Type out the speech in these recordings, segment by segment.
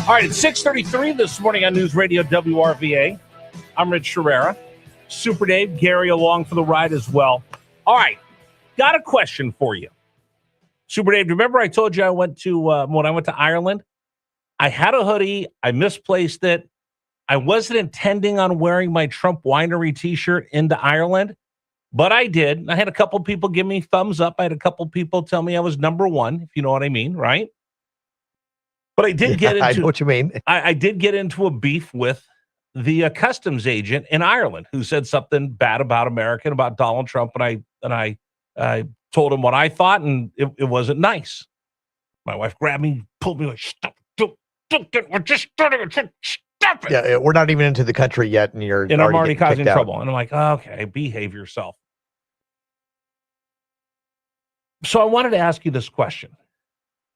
All right, it's 6:33 this morning on News Radio WRVA. I'm Rich Herrera. Super Dave, Gary along for the ride as well. All right, got a question for you. Super Dave, remember I told you I went to, when I went to Ireland? I had a hoodie. I misplaced it. I wasn't intending on wearing my Trump Winery T-shirt into Ireland, but I did. I had a couple people give me thumbs up. I had a couple people tell me I was number one, if you know what I mean, right? But I did get into, I know what you mean. I did get into a beef with the customs agent in Ireland who said something bad about America and about Donald Trump, and I told him what I thought, and it wasn't nice. My wife grabbed me, pulled me like, stop, we're just starting to stop it. Yeah, we're not even into the country yet, and I'm already causing trouble. And I'm like, okay, behave yourself. So I wanted to ask you this question.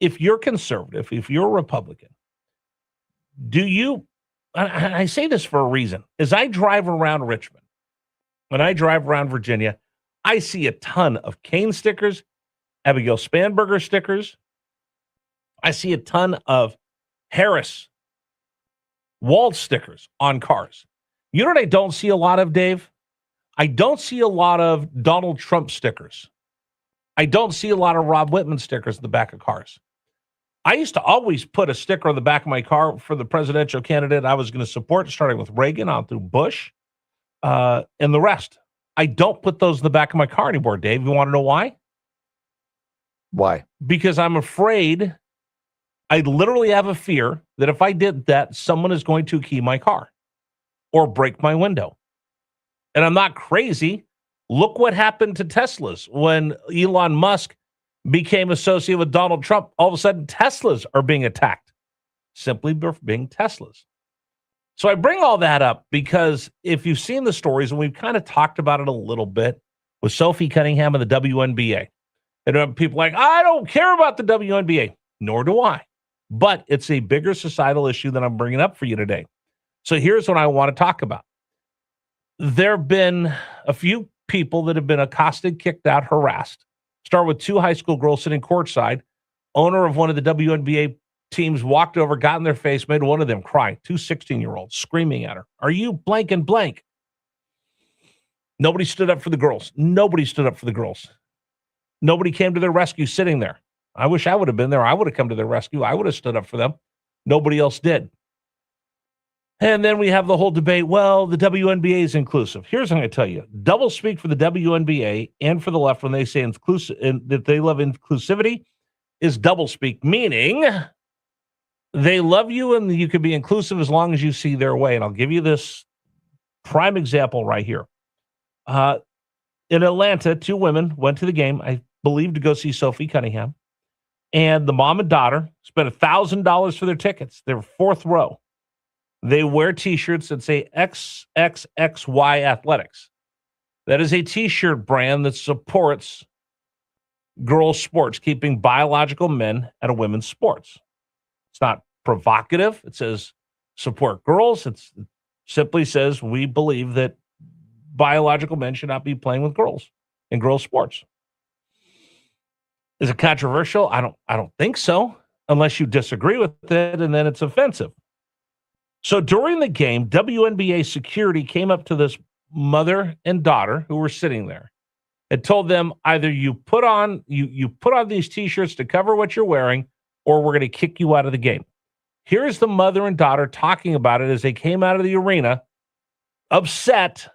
If you're conservative, if you're a Republican, do you, and I say this for a reason, as I drive around Richmond, when I drive around Virginia, I see a ton of Kane stickers, Abigail Spanberger stickers. I see a ton of Harris wall stickers on cars. You know what I don't see a lot of, Dave? I don't see a lot of Donald Trump stickers. I don't see a lot of Rob Whitman stickers in the back of cars. I used to always put a sticker on the back of my car for the presidential candidate I was going to support, starting with Reagan on through Bush and the rest. I don't put those in the back of my car anymore, Dave. You want to know why? Why? Because I'm afraid, I literally have a fear that if I did that, someone is going to key my car or break my window. And I'm not crazy. Look what happened to Teslas when Elon Musk became associated with Donald Trump. All of a sudden, Teslas are being attacked simply for being Teslas. So I bring all that up because if you've seen the stories, and we've kind of talked about it a little bit with Sophie Cunningham and the WNBA, and people are like, I don't care about the WNBA. Nor do I. But it's a bigger societal issue that I'm bringing up for you today. So here's what I want to talk about. There have been a few people that have been accosted, kicked out, harassed. Start with two high school girls sitting courtside. Owner of one of the WNBA teams walked over, got in their face, made one of them cry. Two 16-year-olds screaming at her. Are you blank and blank? Nobody stood up for the girls. Nobody stood up for the girls. Nobody came to their rescue sitting there. I wish I would have been there. I would have come to their rescue. I would have stood up for them. Nobody else did. And then we have the whole debate. Well, the WNBA is inclusive. Here's what I'm going to tell you. Double speak for the WNBA and for the left when they say inclusive, and that they love inclusivity is double speak, meaning they love you and you can be inclusive as long as you see their way. And I'll give you this prime example right here. In Atlanta, two women went to the game, I believe, to go see Sophie Cunningham. And the mom and daughter spent $1,000 for their tickets. They're fourth row. They wear T-shirts that say XXXY Athletics. That is a T-shirt brand that supports girls' sports, keeping biological men out of women's sports. It's not provocative. It says support girls. It simply says we believe that biological men should not be playing with girls in girls' sports. Is it controversial? I don't think so, unless you disagree with it, and then it's offensive. So during the game, WNBA security came up to this mother and daughter who were sitting there and told them either you put on these T-shirts to cover what you're wearing, or we're going to kick you out of the game. Here's the mother and daughter talking about it as they came out of the arena, upset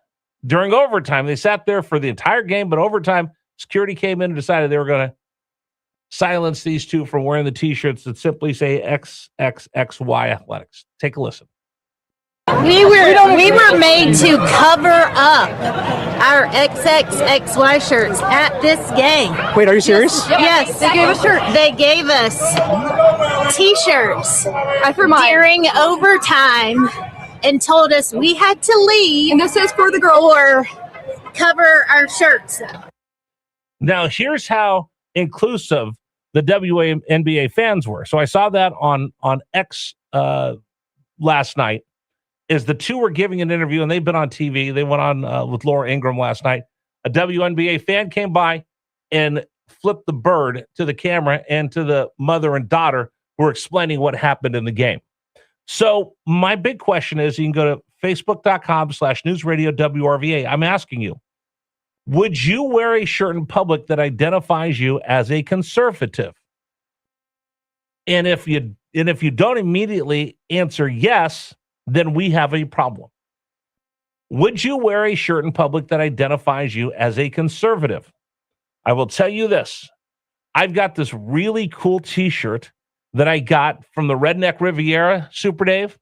during overtime. They sat there for the entire game, but overtime, security came in and decided they were going to silence these two from wearing the T-shirts that simply say XXXY Athletics. Take a listen. We were made to cover up our XXXY shirts at this game. Wait, are you serious? Yes, they gave us shirts. They gave us T-shirts during overtime and told us we had to leave. And this is for the girl. Or cover our shirts. Now, here's how inclusive the WNBA fans were. So I saw that on X last night. Is the two were giving an interview, and they've been on TV. They went on with Laura Ingraham last night. A WNBA fan came by and flipped the bird to the camera and to the mother and daughter who were explaining what happened in the game. So my big question is, you can go to facebook.com/newsradio WRVA. I'm asking you, would you wear a shirt in public that identifies you as a conservative? And if you don't immediately answer yes, then we have a problem. Would you wear a shirt in public that identifies you as a conservative? I will tell you this. I've got this really cool T-shirt that I got from the Redneck Riviera, Super Dave,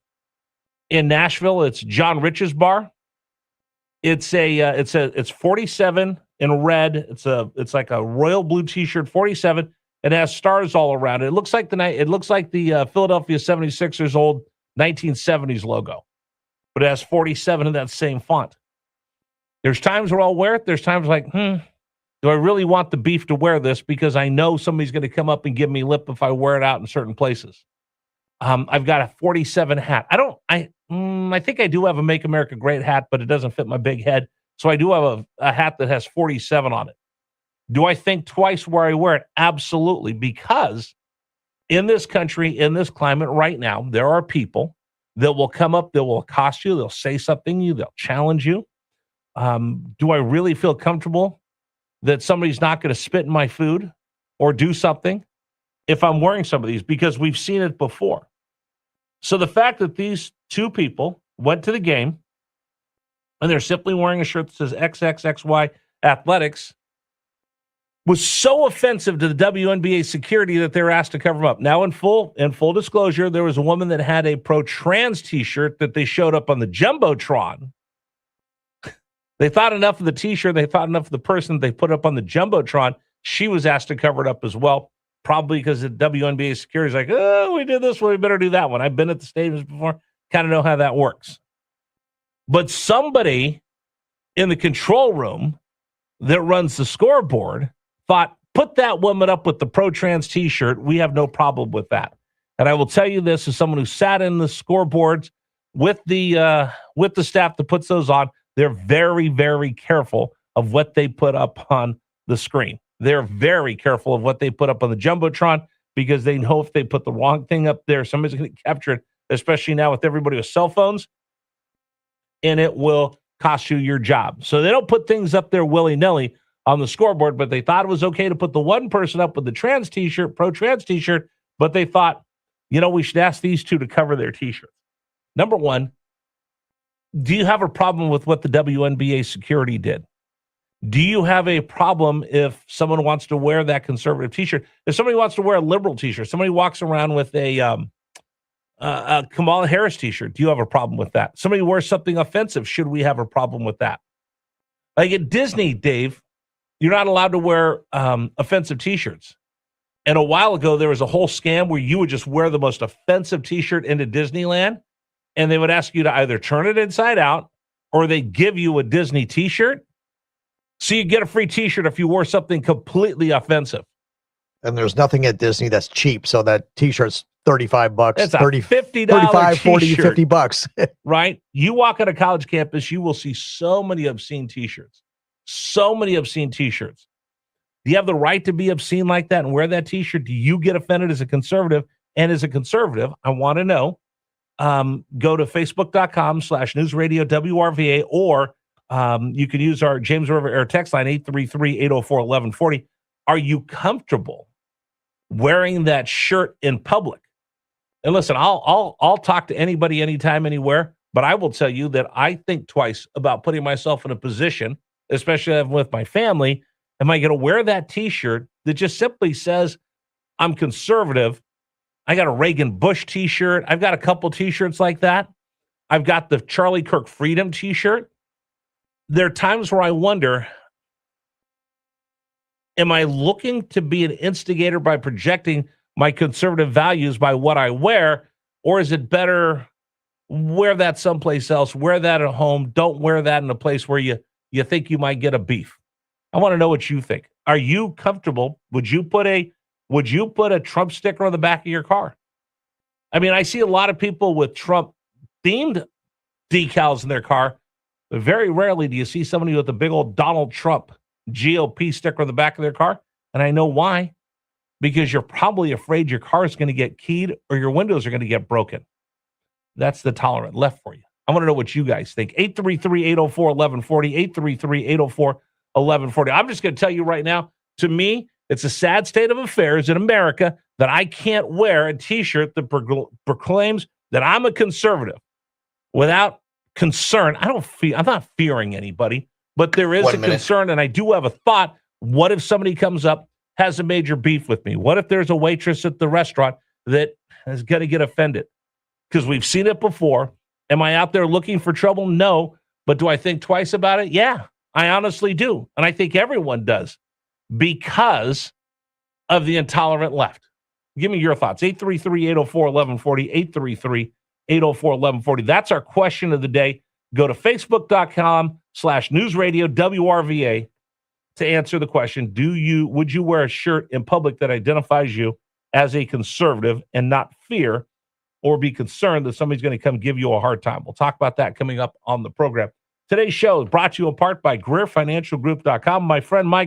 in Nashville. It's John Rich's bar. It's 47 in red. It's like a royal blue T-shirt, 47. It has stars all around it. It looks like the Philadelphia 76ers old 1970s logo, but it has 47 in that same font. There's times where I'll wear it. There's times like, do I really want the beef to wear this because I know somebody's going to come up and give me lip if I wear it out in certain places. I've got a 47 hat. I think I do have a Make America Great hat, but it doesn't fit my big head. So I do have a hat that has 47 on it. Do I think twice where I wear it? Absolutely. Because in this country, in this climate right now, there are people that will come up, that will accost you, they'll say something to you, they'll challenge you. Do I really feel comfortable that somebody's not going to spit in my food or do something if I'm wearing some of these? Because we've seen it before. So the fact that these two people went to the game and they're simply wearing a shirt that says XXXY Athletics was so offensive to the WNBA security that they were asked to cover them up. Now, in full disclosure, there was a woman that had a pro-trans T-shirt that they showed up on the Jumbotron. They thought enough of the T-shirt. They thought enough of the person they put up on the Jumbotron. She was asked to cover it up as well, probably because the WNBA security is like, oh, we did this one, we better do that one. I've been at the stadiums before, kind of know how that works. But somebody in the control room that runs the scoreboard thought, put that woman up with the pro-trans T-shirt. We have no problem with that. And I will tell you this, as someone who sat in the scoreboards with the staff that puts those on, they're very, very careful of what they put up on the screen. They're very careful of what they put up on the Jumbotron because they know if they put the wrong thing up there, somebody's going to capture it, especially now with everybody with cell phones, and it will cost you your job. So they don't put things up there willy-nilly on the scoreboard, but they thought it was okay to put the one person up with the trans T-shirt, pro-trans T-shirt, but they thought, we should ask these two to cover their T-shirts. Number one, do you have a problem with what the WNBA security did? Do you have a problem if someone wants to wear that conservative T-shirt? If somebody wants to wear a liberal T-shirt, somebody walks around with a Kamala Harris T-shirt, do you have a problem with that? Somebody wears something offensive, should we have a problem with that? Like at Disney, Dave, you're not allowed to wear offensive T-shirts. And a while ago, there was a whole scam where you would just wear the most offensive T-shirt into Disneyland, and they would ask you to either turn it inside out or they give you a Disney T-shirt. So you get a free T-shirt if you wore something completely offensive. And there's nothing at Disney that's cheap. So that T-shirt's $35. It's a $30, $50 $35, $40, T-shirt. $50. Right? You walk on a college campus, you will see so many obscene T-shirts. So many obscene T-shirts. Do you have the right to be obscene like that and wear that T-shirt? Do you get offended as a conservative? And as a conservative, I want to know, go to facebook.com/newsradio WRVA, or you can use our James River Air text line 833-804-1140. Are you comfortable wearing that shirt in public? And listen, I'll talk to anybody, anytime, anywhere, but I will tell you that I think twice about putting myself in a position, especially with my family. Am I going to wear that T-shirt that just simply says I'm conservative? I got a Reagan Bush T-shirt. I've got a couple T-shirts like that. I've got the Charlie Kirk Freedom T-shirt. There are times where I wonder, am I looking to be an instigator by projecting my conservative values by what I wear, or is it better wear that someplace else, wear that at home, don't wear that in a place where you think you might get a beef? I want to know what you think. Are you comfortable? Would you put a Trump sticker on the back of your car? I mean, I see a lot of people with Trump-themed decals in their car, but very rarely do you see somebody with a big old Donald Trump GOP sticker on the back of their car. And I know why. Because you're probably afraid your car is going to get keyed or your windows are going to get broken. That's the tolerant left for you. I want to know what you guys think. 833-804-1140, 833-804-1140. I'm just going to tell you right now, to me, it's a sad state of affairs in America that I can't wear a T-shirt that proclaims that I'm a conservative without concern. I'm not fearing anybody, but there is a concern, and I do have a thought. What if somebody comes up, has a major beef with me? What if there's a waitress at the restaurant that is going to get offended? Because we've seen it before. Am I out there looking for trouble? No. But do I think twice about it? Yeah, I honestly do. And I think everyone does because of the intolerant left. Give me your thoughts. 833-804-1140, 833-804-1140. That's our question of the day. Go to facebook.com/newsradio WRVA to answer the question. Would you wear a shirt in public that identifies you as a conservative and not fear or be concerned that somebody's going to come give you a hard time? We'll talk about that coming up on the program. Today's show is brought to you in part by GreerFinancialGroup.com. My friend Mike